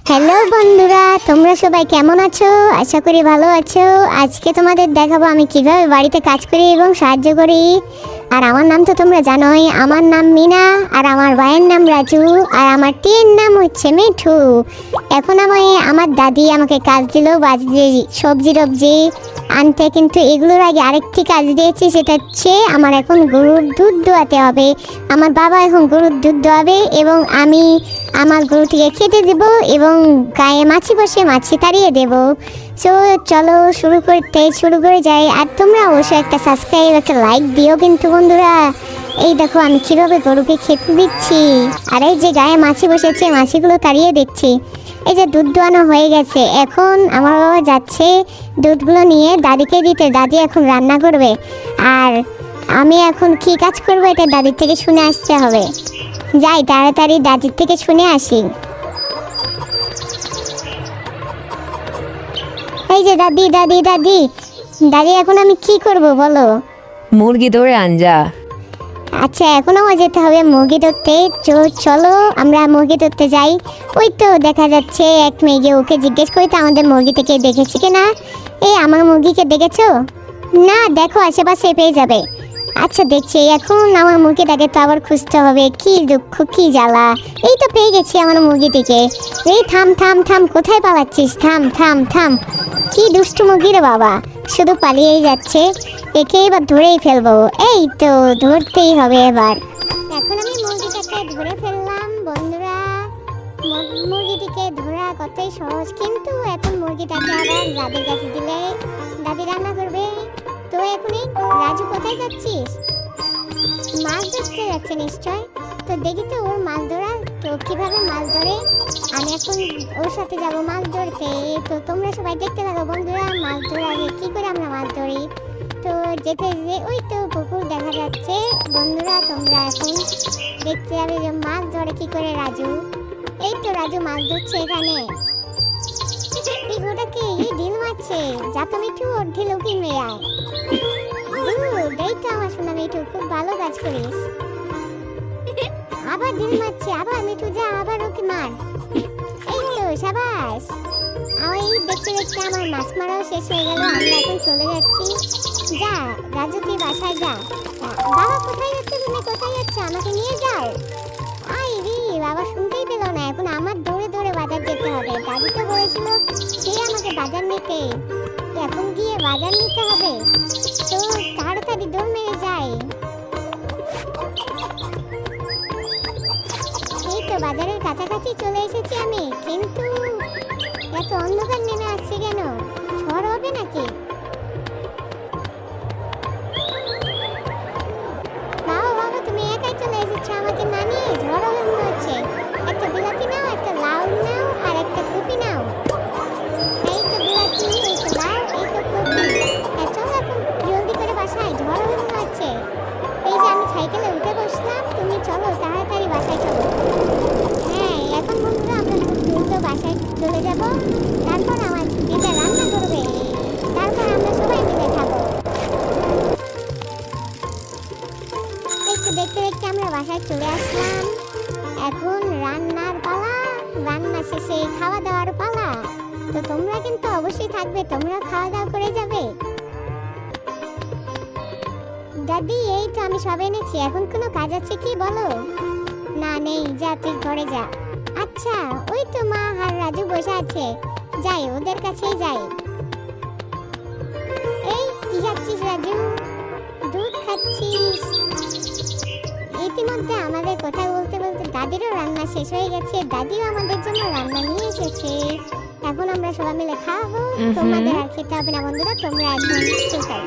Hello বন্ধুরা, তোমরা সবাই কেমন আছো? আশা করি ভালো আছো। আজকে তোমাদের দেখাবো আমি কিভাবে বাড়িতে কাজ করি এবং সাহায্য করি। আর আমার নাম তো তোমরা জানোই, আমার নাম মিনা, আর আমার ভাইয়ের নাম রাজু, আর আমার টিয়ের নাম হচ্ছে মিঠু। এখন আমার দাদি আমাকে কাজ দিল বাজে সবজি টবজি আনতে, কিন্তু এগুলোর আগে আরেকটি কাজ দিয়েছে, সেটা হচ্ছে আমার এখন গরুর দুধ দোয়াতে হবে। আমার বাবা এখন গরুর দুধ দোয়াবে এবং আমি আমার গরুটিকে খেতে দেব এবং গায়ে মাছি বসে মাছি তাড়িয়ে দেব। সো চলো শুরু করে যাই। আর তোমরা অবশ্যই একটা সাবস্ক্রাইব একটা লাইক দিও কিন্তু বন্ধুরা। এই দেখো আমি কীভাবে গরুকে খেতে দিচ্ছি, আর এই যে গায়ে মাছি বসেছে মাছিগুলো তাড়িয়ে দিচ্ছি। এই যে দুধ দোয়ানো হয়ে গেছে, এখন আমার বাবা যাচ্ছে দুধগুলো নিয়ে দাদিকে দিতে। দাদি এখন রান্না করবে, আর আমি এখন কী কাজ করবো এটা দাদির থেকে শুনে আসতে হবে। যাই তাড়াতাড়ি দাদির থেকে শুনে আসি। এই যে দাদি দাদি দাদি দাদি এখন আমি কি করব বলো? মুরগি ধরে আনজা। আচ্ছা, এখন আমার যেতে হবে মুরগি ধরতে। চলো আমরা মুরগি ধরতে যাই। ওই তো দেখা যাচ্ছে এক মেয়ে, ওকে জিজ্ঞেস করি তো আমাদের মুরগিটাকে দেখেছি কিনা। এই আমার মুরগিকে দেখেছো? না, দেখো আশেপাশে পেয়ে যাবে। আচ্ছা দেখছি, এখন আমার মুরগিটাকে তো আবার খুঁজতে হবে। কি দুঃখ, কি জ্বালা। এই তো পেয়ে গেছি আমার মুরগিটিকে। এই থাম থাম থাম, কোথায় পালাচ্ছিস? থাম থাম থাম। কি দুষ্টু মুরগি রে বাবা, শুধু পালিয়েই যাচ্ছে। একে এবার ধরেই ফেলবো। এই তো ধরতেই হবে এবার। এখন আমি মুরগিটাকে ধরে ফেললাম বন্ধুরা। মুরগিটিকে ধরা কতই সহজ, কিন্তু এখন মুরগিটাকে আবার দাদির কাছে দিলে দাদি রান্না করবে। তো এখনই রাজু কোথায় যাচ্ছিস? মাছ ধরতে যাচ্ছে নিশ্চয়। তো দেখি তো ওর মাছ ধরা, তো কিভাবে মাছ ধরে। আমি এখন ওর সাথে যাব মাছ ধরতে। তো তোমরা সবাই দেখতে থাকো বন্ধুরা, মাছ ধরার আগে কি করে আমরা মাছ ধরি। তো যেতে যে ওই তো পুকুর দেখা যাচ্ছে বন্ধুরা, তোমরা এখন দেখতে যাবে যে মাছ ধরে কি করে রাজু। এই তো রাজু মাছ ধরছে এখানে। ওটাকে ঢিল মারছে। যা তো মিঠু, ওর ঢিল উকি মেয়ে আয়। এই তো আমার সোনা মিঠু, খুব ভালো কাজ করিস। আবার ঢিল মারছে, আবার মিঠু যা, আবার ওকে মার। এই তো সাবাস। আমার এই দেখতে দেখতে আমার মাছ মারাও শেষ হয়ে গেল। আমরা এখন চলে যাচ্ছি। যা রাজু, তুই বাসায় যা। বাবা কোথায় যাচ্ছে? তুমি কোথায় যাচ্ছে? আমাকে নিয়ে যাও। আই রে বাবা, শুনতেই পেল না। এখন আমার দৌড়ে দৌড়ে বাজার যেতে হবে। দাদু তো বলেছিল সে আমাকে বাজার নিতে, এখন গিয়ে বাজার নিতে হবে। তো তাড়াতাড়ি দৌড় মেরে যাই। এই তো বাজারের কাছাকাছি চলে এসেছি আমি, কিন্তু এত অন্ধকার নেমে আসছে কেন? ঝড় হবে নাকি? বাবা বাবা, তুমি একাই চলে এসেছো, আমাকে না নিয়ে? ঝড় হবে মনে হচ্ছে। একটা বিলাতি নাও, একটা লাউ নাও, আর একটা কপি নাও। এই তো বিলাতি, এই তো লাউ, এই তো কপি। চলো এখন জলদি করে বাসায়, ঝড় হবে মনে হচ্ছে। এই যে আমি সাইকেলে উঠে বসলাম, তুমি চলো তাড়াতাড়ি বাসায় চলো। হ্যাঁ, এখন বন্ধুরা আমরা খুব দ্রুত বাসায় চলে যাব। তারপর আমার দিদা রান্না করবে, তারপর আমরা সবাই মিলে খাবো। দেখতে দেখতে আমরা বাসায় চলে আসলাম। এখন রান্নার পালা, রান্না শেষে খাওয়া দাওয়ার পালা। তো তোমরা কিন্তু অবশ্যই থাকবে, তোমরা খাওয়া দাওয়া করে যাবে। দাদি এই তো আমি সব এনেছি, এখন কোনো কাজ আছে কি বলো? না নেই, যা তুই ঘরে যা। আচ্ছা, ওই তো মা আর রাজু বসে আছে, যাই ওদের কাছেই যাই। এই কি খাচ্ছিস রাজু? দুধ খাচ্ছিস? ইতিমধ্যে আমাদের কথা বলতে বলতে দাদিরও রান্না শেষ হয়ে গেছে। দাদিও আমাদের জন্য রান্না নিয়ে এসেছে, এখন আমরা সবাই মিলে খাবো। তোমাদের আর খেতে হবে না বন্ধুরা, তোমরা একদম ঠিক আছে।